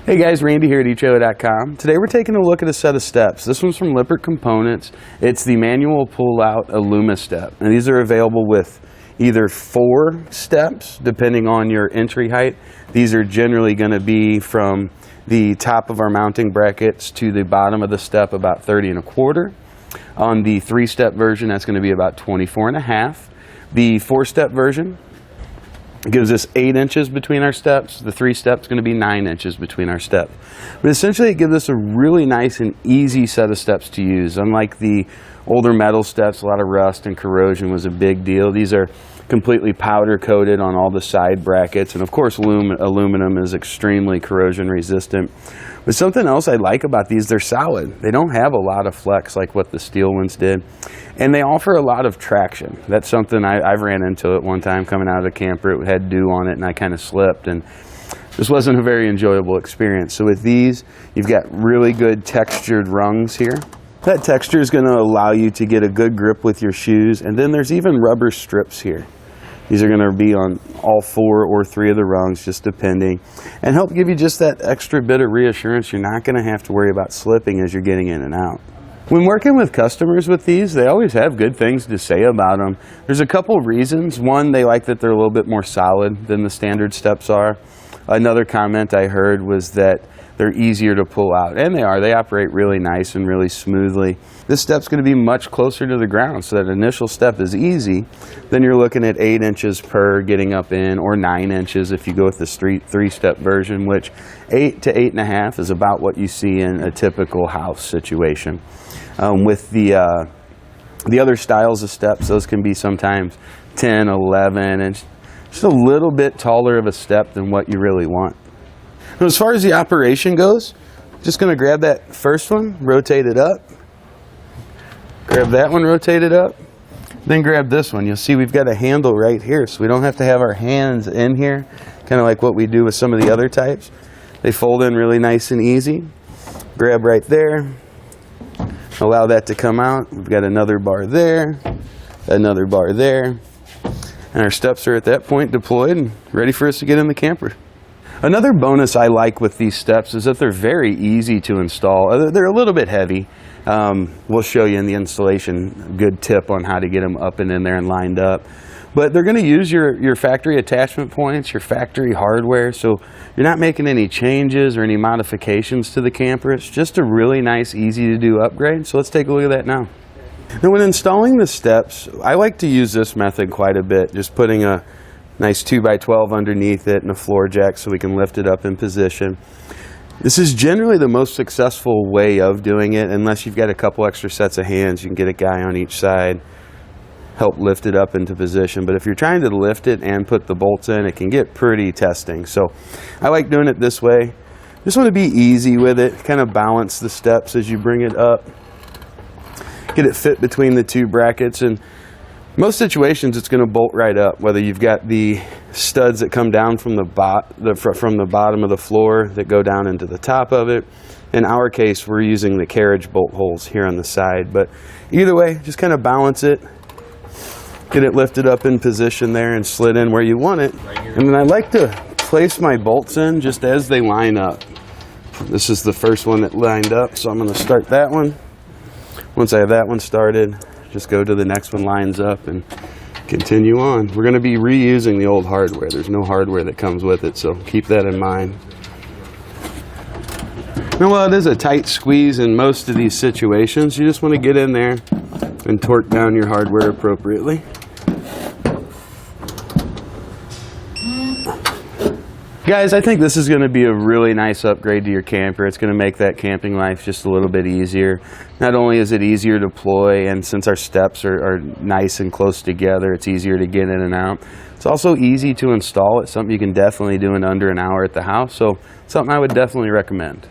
Hey guys, Randy here at etrailer.com. Today we're taking a look at a set of steps. This one's from Lippert Components. It's the manual pull-out Alumi-Step. And these are available with either 4 steps, depending on your entry height. These are generally going to be from the top of our mounting brackets to the bottom of the step about 30 1/4. On the 3-step version, that's going to be about 24 1/2. The 4-step version gives us 8 inches between our steps. The 3 steps going to be 9 inches between our steps. But essentially it gives us a really nice and easy set of steps to use. Unlike the older metal steps, a lot of rust and corrosion was a big deal. These are completely powder coated on all the side brackets, and of course aluminum is extremely corrosion resistant. But something else I like about these, they're solid. They don't have a lot of flex like what the steel ones did, and they offer a lot of traction. That's something I've ran into it one time coming out of the camper. It had dew on it and I kind of slipped, and this wasn't a very enjoyable experience. So with these, you've got really good textured rungs here. That texture is going to allow you to get a good grip with your shoes, and then there's even rubber strips here. These are going to be on all 4 or 3 of the rungs, just depending, and help give you just that extra bit of reassurance you're not going to have to worry about slipping as you're getting in and out. When working with customers with these, they always have good things to say about them. There's a couple reasons. One, they like that they're a little bit more solid than the standard steps are. Another comment I heard was that they're easier to pull out, and they are. They operate really nice and really smoothly. This step's going to be much closer to the ground, so that initial step is easy. Then you're looking at 8 inches per getting up in, or 9 inches if you go with the 3-step version, which 8 to 8 1/2 is about what you see in a typical house situation. With the other styles of steps, those can be sometimes 10, 11, and just a little bit taller of a step than what you really want. Now, as far as the operation goes, just going to grab that first one, rotate it up, grab that one, rotate it up, then grab this one. You'll see we've got a handle right here, so we don't have to have our hands in here, kind of like what we do with some of the other types. They fold in really nice and easy. Grab right there, allow that to come out. We've got another bar there, another bar there, and our steps are at that point deployed and ready for us to get in the camper. Another bonus I like with these steps is that they're very easy to install. They're a little bit heavy. We'll show you in the installation a good tip on how to get them up and in there and lined up. But they're going to use your factory attachment points, your factory hardware, so you're not making any changes or any modifications to the camper. It's just a really nice, easy to do upgrade. So let's take a look at that now. Now when installing the steps, I like to use this method quite a bit, just putting a nice 2x12 underneath it and a floor jack so we can lift it up in position. This is generally the most successful way of doing it, unless you've got a couple extra sets of hands. You can get a guy on each side, help lift it up into position. But if you're trying to lift it and put the bolts in, it can get pretty testing. So I like doing it this way. Just want to be easy with it, kind of balance the steps as you bring it up. Get it fit between the 2 brackets, and most situations it's going to bolt right up, whether you've got the studs that come down from the bottom of the floor that go down into the top of it. In our case, we're using the carriage bolt holes here on the side, but either way, just kind of balance it, get it lifted up in position there and slid in where you want it. And then I like to place my bolts in just as they line up. This is the first one that lined up, so I'm going to start that one. Once I have that one started, just go to the next one, lines up, and continue on. We're going to be reusing the old hardware. There's no hardware that comes with it, so keep that in mind. Now, while it is a tight squeeze in most of these situations, you just want to get in there and torque down your hardware appropriately. Guys, I think this is going to be a really nice upgrade to your camper. It's going to make that camping life just a little bit easier. Not only is it easier to deploy, and since our steps are nice and close together, it's easier to get in and out. It's also easy to install. It's something you can definitely do in under an hour at the house, so something I would definitely recommend.